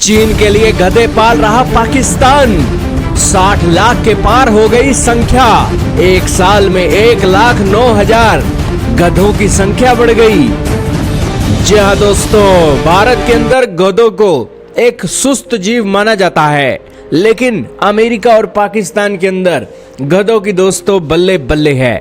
चीन के लिए गधे पाल रहा पाकिस्तान। 60 लाख के पार हो गई संख्या। एक साल में 1,09,000 गधों की संख्या बढ़ गई। जी हाँ दोस्तों, भारत के अंदर गधों को एक सुस्त जीव माना जाता है, लेकिन अमेरिका और पाकिस्तान के अंदर गधों की दोस्तों बल्ले बल्ले है।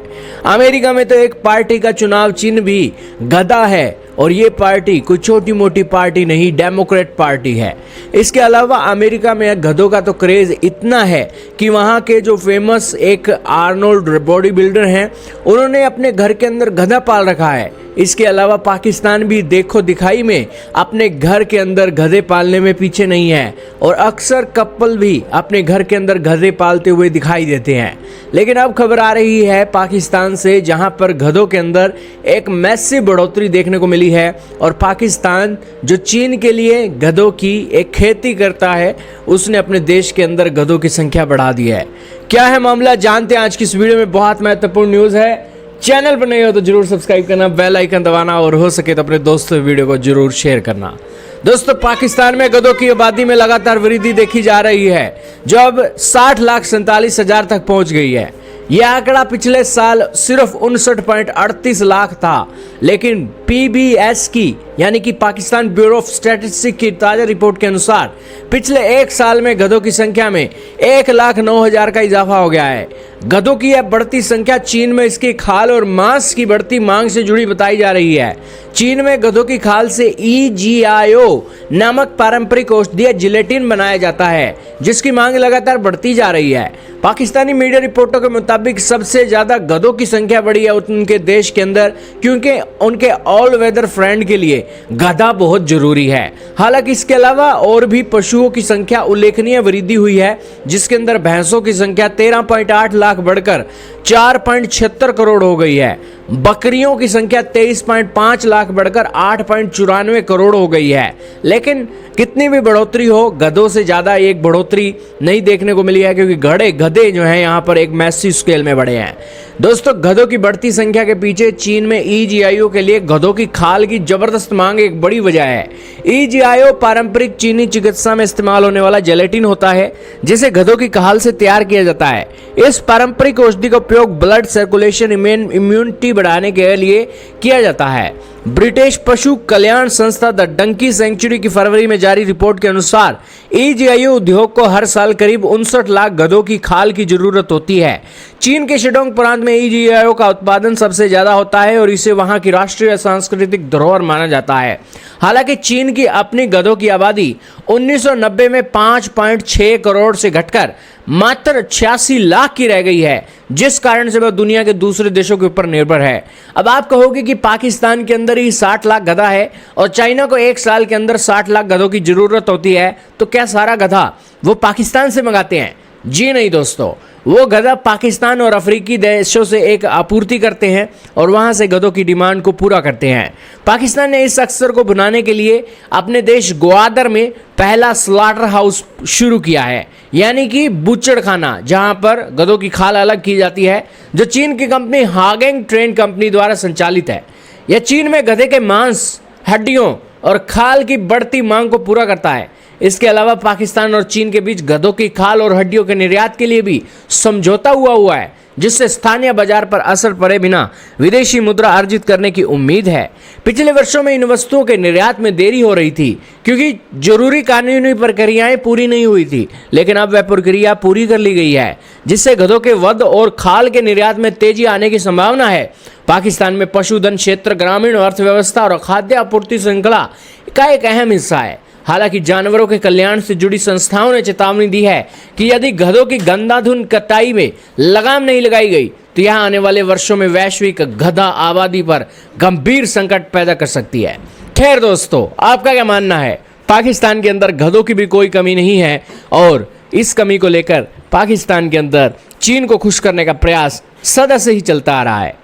अमेरिका में तो एक पार्टी का चुनाव चिन्ह भी गधा है, और ये पार्टी कोई छोटी मोटी पार्टी नहीं, डेमोक्रेट पार्टी है। इसके अलावा अमेरिका में गधों का तो क्रेज इतना है कि वहाँ के जो फेमस एक आर्नोल्ड बॉडी बिल्डर हैं, उन्होंने अपने घर के अंदर गधा पाल रखा है। इसके अलावा पाकिस्तान भी देखो दिखाई में अपने घर के अंदर गधे पालने में पीछे नहीं है, और अक्सर कपल भी अपने घर के अंदर गधे पालते हुए दिखाई देते हैं। लेकिन अब खबर आ रही है पाकिस्तान से, जहां पर गधों के अंदर एक मैसिव बढ़ोतरी देखने को मिली है, और पाकिस्तान जो चीन के लिए गधों की एक खेती करता है, उसने अपने देश के अंदर गधों की संख्या बढ़ा दी है। क्या है मामला, जानते हैं आज की इस वीडियो में। बहुत महत्वपूर्ण न्यूज़ है। चैनल पर नहीं हो तो जरूर सब्सक्राइब करना, बेल आइकन दबाना, और हो सके तो अपने दोस्तों वीडियो को जरूर शेयर करना। दोस्तों, पाकिस्तान में गधों की आबादी में लगातार वृद्धि देखी जा रही है, जो अब 60,47,000 तक पहुंच गई है। यह आंकड़ा पिछले साल सिर्फ 59.38 लाख था, लेकिन पीबीएस की यानी कि पाकिस्तान ब्यूरो ऑफ स्टैटिस्टिक्स की ताजा रिपोर्ट के अनुसार पिछले एक साल में गधों की संख्या में 1,09,000 का इजाफा हो गया है। गधों की यह बढ़ती संख्या चीन में इसकी खाल और मांस की बढ़ती मांग से जुड़ी बताई जा रही है। चीन में गधों की खाल से EGIO नामक पारंपरिक औषधीय जिलेटिन बनाया जाता है, जिसकी मांग लगातार बढ़ती जा रही है। पाकिस्तानी मीडिया रिपोर्टों के मुताबिक सबसे ज्यादा गधों की संख्या बढ़ी है उनके देश के अंदर, क्योंकि उनके ऑल वेदर फ्रेंड के लिए गधा बहुत जरूरी है। हालांकि इसके अलावा और भी पशुओं की संख्या उल्लेखनीय वृद्धि हुई है, जिसके अंदर भैंसों की संख्या 13.8 लाख बढ़कर 4.76 करोड़ हो गई है। बकरियों की संख्या 23.5 लाख बढ़कर 8.94 करोड़ हो गई है। लेकिन कितनी भी बढ़ोतरी हो, गधों से ज्यादा एक बढ़ोतरी नहीं देखने को मिली है, क्योंकि गधे जो हैं यहाँ पर एक मैसिव स्केल में बढ़े हैं। दोस्तों, गधों की बढ़ती संख्या के पीछे चीन में EGIO के लिए गधों की खाल की जबरदस्त मांग एक बड़ी वजह है। EGIO पारंपरिक चीनी चिकित्सा में इस्तेमाल होने वाला जेलेटिन होता है, जिसे गधों की खाल से तैयार किया जाता है। इस पारंपरिक औषधि का उपयोग ब्लड सर्कुलेशन, इम्यूनिटी बढ़ाने के लिए किया जाता है। ब्रिटिश पशु कल्याण संस्था द डंकी सेंचुरी की फरवरी में जारी रिपोर्ट के अनुसार EGIO उद्योग को हर साल करीब 59 लाख गधों की खाल की जरूरत होती है। चीन के शिडोंग प्रांत में EGIO का उत्पादन सबसे ज्यादा होता है, और इसे वहां की राष्ट्रीय सांस्कृतिक धरोहर माना जाता है। हालांकि चीन की अपनी गधों की आबादी 1990 में 5.6 करोड़ से घटकर मात्र 86 लाख की रह गई है, जिस कारण से वह दुनिया के दूसरे देशों के ऊपर निर्भर है। अब आप कहोगे कि पाकिस्तान के अंदर ही 60 लाख गधा है, और चाइना को एक साल के अंदर 60 लाख गधों की जरूरत होती है, तो क्या सारा गधा वो पाकिस्तान से मंगाते हैं? जी नहीं दोस्तों, वो गधा पाकिस्तान और अफ्रीकी देशों से एक आपूर्ति करते हैं, और वहां से गधों की डिमांड को पूरा करते हैं। पाकिस्तान ने इस अवसर को बनाने के लिए अपने देश ग्वादर में पहला स्लॉटर हाउस शुरू किया है, यानी कि बुचड़ खाना, जहां पर गधों की खाल अलग की जाती है, जो चीन की कंपनी हागेंग ट्रेन कंपनी द्वारा संचालित है। यह चीन में गधे के मांस, हड्डियों और खाल की बढ़ती मांग को पूरा करता है। इसके अलावा पाकिस्तान और चीन के बीच गधों की खाल और हड्डियों के निर्यात के लिए भी समझौता हुआ है, जिससे स्थानीय बाजार पर असर पड़े बिना विदेशी मुद्रा अर्जित करने की उम्मीद है। पिछले वर्षों में इन वस्तुओं के निर्यात में देरी हो रही थी, क्योंकि जरूरी कानूनी प्रक्रियाएं पूरी नहीं हुई थी, लेकिन अब वह प्रक्रिया पूरी कर ली गई है, जिससे गधों के वध और खाल के निर्यात में तेजी आने की संभावना है। पाकिस्तान में पशुधन क्षेत्र ग्रामीण अर्थव्यवस्था और खाद्य आपूर्ति श्रृंखला का एक अहम हिस्सा है। हालांकि जानवरों के कल्याण से जुड़ी संस्थाओं ने चेतावनी दी है कि यदि गधों की गंधाधुन कटाई में लगाम नहीं लगाई गई, तो यहां आने वाले वर्षों में वैश्विक गधा आबादी पर गंभीर संकट पैदा कर सकती है। खैर दोस्तों, आपका क्या मानना है? पाकिस्तान के अंदर गधों की भी कोई कमी नहीं है, और इस कमी को लेकर पाकिस्तान के अंदर चीन को खुश करने का प्रयास सदा से ही चलता आ रहा है।